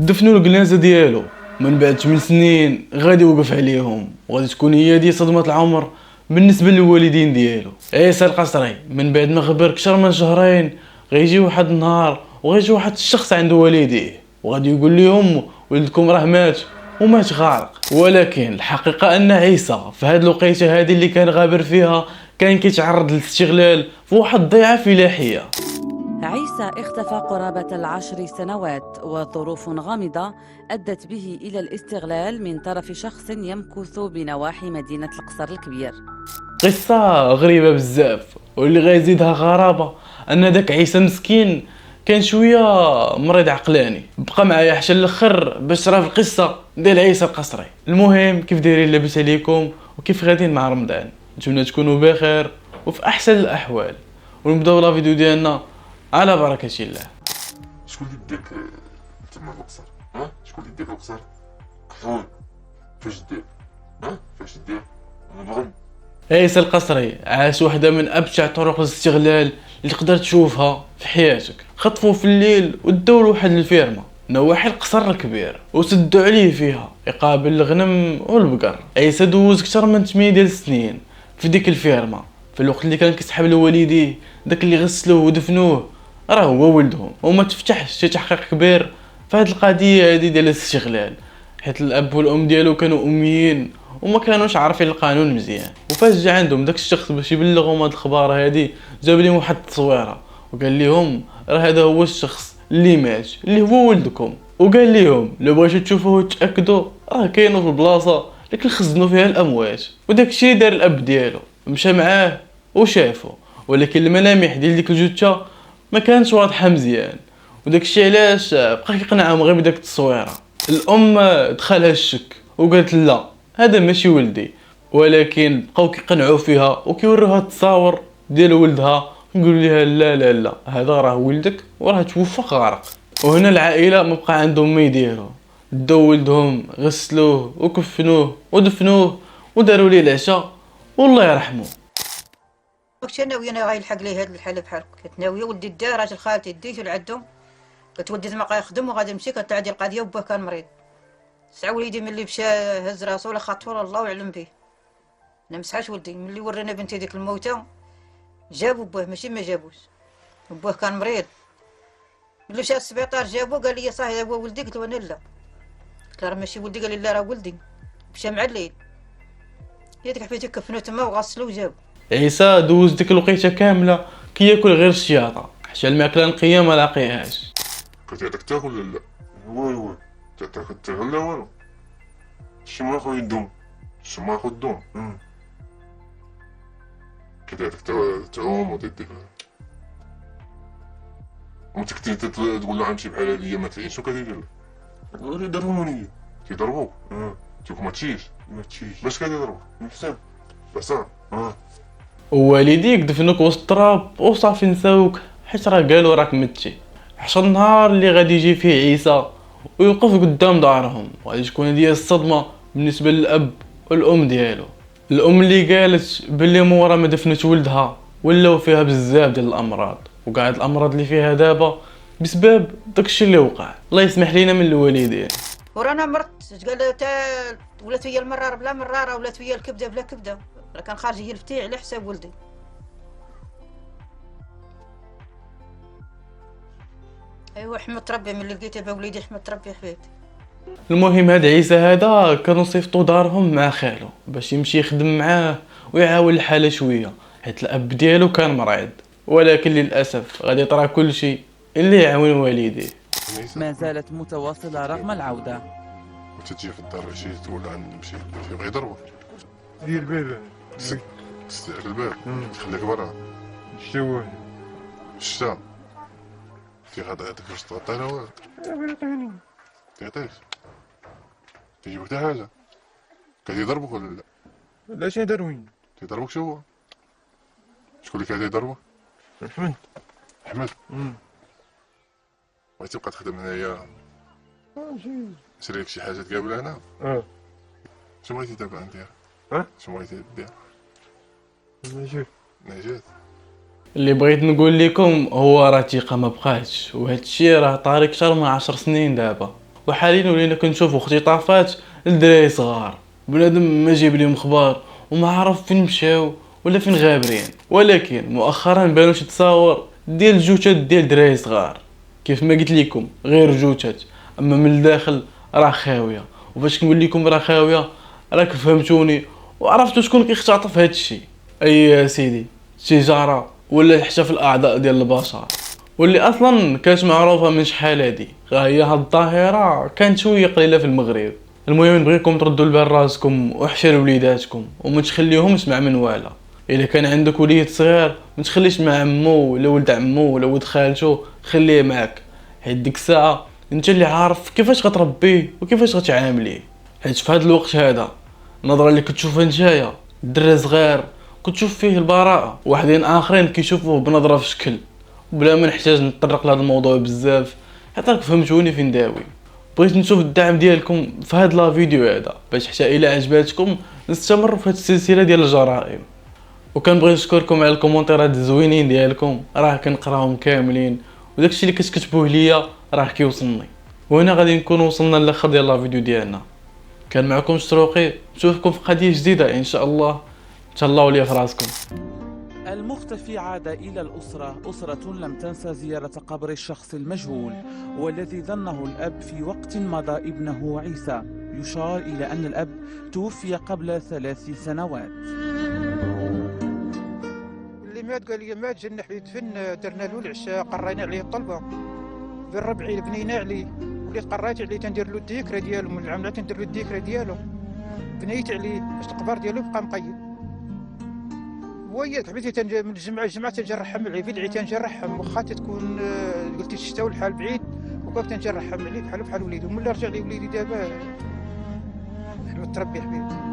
دفنوا الجنازه ديالو. من بعد 8 سنين غادي يوقف عليهم، وغادي تكون هي دي صدمه العمر بالنسبه للوالدين ديالو. عيسى القصري من بعد ما غبر كثر من شهرين غيجي واحد النهار وغيجي واحد الشخص عنده والديه وغادي يقول لهم ولدكم راه مات ومات غارق. ولكن الحقيقه ان عيسى في هاد الوقيته هذه اللي كان غابر فيها كان كيتعرض للاستغلال في واحد الضيعه فلاحيه. عيسى اختفى قرابة 10 سنوات، وظروف غامضة أدت به إلى الاستغلال من طرف شخص يمكث بنواحي مدينة القصر الكبير. قصة غريبة بزاف، واللي غيزيدها غرابة ان داك عيسى مسكين كان شوية مريض عقلاني. بقى معايا حتى الاخر باش ترى في القصة ديال عيسى القصري. المهم كيف دايرين، لاباس عليكم وكيف غاديين مع رمضان؟ نتمنى تكونوا بخير وفي احسن الاحوال، ونبداو لا فيديو ديالنا على بركة الله. شكون اللي داك تما القصر؟ ها شكون اللي داك القصر؟ كحول فاش دير؟ ها فاش دير؟ نغم. عيسى القصري عاش واحدة من أبشع طرق الاستغلال اللي تقدر تشوفها في حياتك. خطفوه في الليل وداو لواحد الفيرما نواحي القصر الكبير وسدوا عليه فيها يقابل الغنم والبقر. عيسى دوز كتر من 8 ديال السنين في ديك الفيرما، في الوقت اللي كان كيسحب لوالديه داك اللي غسلوه ودفنوه راه هو ولدهم. وما تفتحش شي تحقيق كبير في هاد القضية هادي ديال الاستغلال، حيت الاب والام ديالو كانوا اميين وما كانوش عارفين القانون مزيان. وفاش جا عندهم داك الشخص باش يبلغهم هاد الاخبار هادي جاب لهم واحد التصويره وقال لهم راه هذا هو الشخص اللي مات اللي هو ولدكم. وقال لهم لو بغيتو تشوفوه وتاكدوا راه كاينه في البلاصه اللي كنخزنوا فيها الاموات. وداك الشيء دار الاب ديالو، مشى معاه وشافه، ولكن الملامح ديال ديك الجثه ما كانتش واضحه مزيان. وداك الشيء علاش بقى كيقنعهم غير بداك التصويره. الام دخلها الشك وقالت لا هذا ماشي ولدي، ولكن بقاو كيقنعوا فيها وكيوروها التصاور ديال ولدها ويقولوا لها لا لا لا هذا راه ولدك وراه توفى غارق. وهنا العائله ما بقى عندهم ما يديروا، داو ولدهم غسلوه وكفنوه ودفنوه وداروا ليه العشاء والله يرحمه. كنت ناويه انا غيلحق ليه هاد الحاله بحال كنت ناويه ولدي دا راجل خالتي ديتو لعندهم، قلت ولدي ما يخدم وغادي نمشي كتعدي القضيه وباه كان مريض. سع وليدي ملي مشى هز راسو ولا خاطر الله اعلم به. انا مسحاش ولدي ملي ورينا بنتي ديك الموتى جابوا باه ماشي ما جابوش، باه كان مريض. ملي مشى للسبيطار جابوه قال لي صاحي هذا هو ولدي، قلت له انا لا، قلت له راه ماشي ولدي، قال لي لا راه ولدي. مشى مع الليل هي ديك حبيتي كفنوه تما وغسلوه وجابو. عيسى دوز ديك الوقيته كامله كياكل غير الشياطه حتى الماكله نقيه ما لاقيهاش. كتعطيك تاكل ولا لا؟ وي تعطيك تاكل لا والو. شي ما خويا دوم شي ما خو دوم كتعطيك تعوم وتديك وتكتي تقول له غنمشي بحال هادي ما تعيش وكدير لك ولي ضربوني كيضربوك تيقول ما تمشيش باش كيضربوك بحساب بحساب ووالديك دفنوك وسط التراب وصافي نساوك حيت راه قالوا راك متي. حتى النهار اللي غادي يجي فيه عيسى ويوقف قدام دارهم وغادي تكون هي الصدمه بالنسبه للاب والام ديالو. الام اللي قالت بلي مورا ما دفنت ولدها ولاو فيها بزاف ديال الامراض، وكاع هاد الامراض اللي فيها دابا بسبب داكشي اللي وقع. الله يسمح لينا من الوالدين. ورانا مرت قال لها تا ولات هي المراره بلا مراره، ولات هي الكبده بلا كبده، راه كان خارج هي الفتيع على حساب ولدي. ايوا حمد ربي ملي لقيتها بوليدي، حمد ربي حبيبتي. المهم هاد عيسى هذا كانوا صيفطوا دارهم مع خالو باش يمشي يخدم معاه ويعاون الحاله شويه حيت الاب ديالو كان مريض. ولكن للاسف غادي يطرا كل شيء اللي يعاون والديه. ما زالت متواصلة رغم العودة. وتجي في الدار شي تقول نمشي يبغي يضربك دير الباب تستعر الباب تخليك برا شتو الشتا في غدا هذاك واش تغطي له والو تعطيش تجيبك حتى حاجه كيضربك ولا لا؟ لا شي داروين تيضربك شو هو؟ شكون اللي كان يضربك؟ حمد احمد بغيتي تبقى تخدم هنايا نشري لك شي حاجه تقابل هنا؟ شنو بغيتي دابا ندير؟ شنو بغيتي دير؟ نجات اللي بغيت نقول لكم هو راه الثقه ما بقاتش، وهذا الشيء راه طاري اكثر من 10 سنين دابا، وحاليا ولينا كنشوفوا اختطافات لدراري صغار، بنادم ما جيب لهم اخبار وما عرف فين مشاو ولا فين غابرين. ولكن مؤخرا بانوا شي تصاور ديال الجثث ديال دراري صغار، كيف ما قلت لكم غير جثث، اما من الداخل راه خاويه. وفاش كنقول لكم راه خاويه راك فهمتوني وعرفتوا شكون كيختطف هذا الشيء. اي يا سيدي، الشجره ولا حتى في الاعضاء ديال البشر، واللي اصلا كانت معروفه من شحال هادي. هي هاد الظاهره كانت شويه قليله في المغرب. المهم نبغيكم تردوا لبال راسكم وحشا لوليداتكم وما تخليوهمش مع من والا. الا كان عندك وليد صغير ما تخليش مع عمو ولا ولد عمو ولا ولد خالته، خليه معك، حيت ديك الساعه انت اللي عارف كيفاش غتربيه وكيفاش غتعامليه. حيت في هذا الوقت هذا النظره اللي كتشوفها نتايا الدري صغير كتشوف فيه البراءه، واحدين اخرين كيشوفوه بنظره في شكل. بلا ما نحتاج نتطرق لهذا الموضوع بزاف حتى راك فهمتوني فين داوي. بغيت نشوف الدعم ديالكم في هذا لا فيديو هذا باش حتى الى عجباتكم نستمر في هذه السلسله ديال الجرائم. وكنبغي نشكركم على الكومونتيرات الزوينين ديالكم، راه كنقراهم كاملين وداكشي اللي كتكتبوه ليا راه كيوصلني. وهنا غادي نكون وصلنا للاخر ديال لا فيديو ديالنا. كان معكم شروقي، نشوفكم في قضيه جديده ان شاء الله. تهلاو ليا في راسكم. المختفي عاد إلى الأسرة، أسرة لم تنسى زيارة قبر الشخص المجهول والذي ظنه الأب في وقت مضى ابنه عيسى. يشار إلى أن الأب توفي قبل 3 سنوات. اللي مات قال لي مات جنح يدفن، درنا له العشاء، قرينا عليه الطلبه بالربعي، بنينا عليه، وليت قريت عليه تندير له الذكرى ديالو، من العملات تندير له الذكرى ديالو، بنيت عليه باش القبر ديالو بقى مقيد. ويا حبيتي من الجمعه تنجرحم عليه، في العيد تنجرحم، واخا تكون قلتي الشتاء والحال بعيد وكنت تنجرحم عليه بحال وليدو. ملي رجع لي وليدي دابا متربي حبيبي.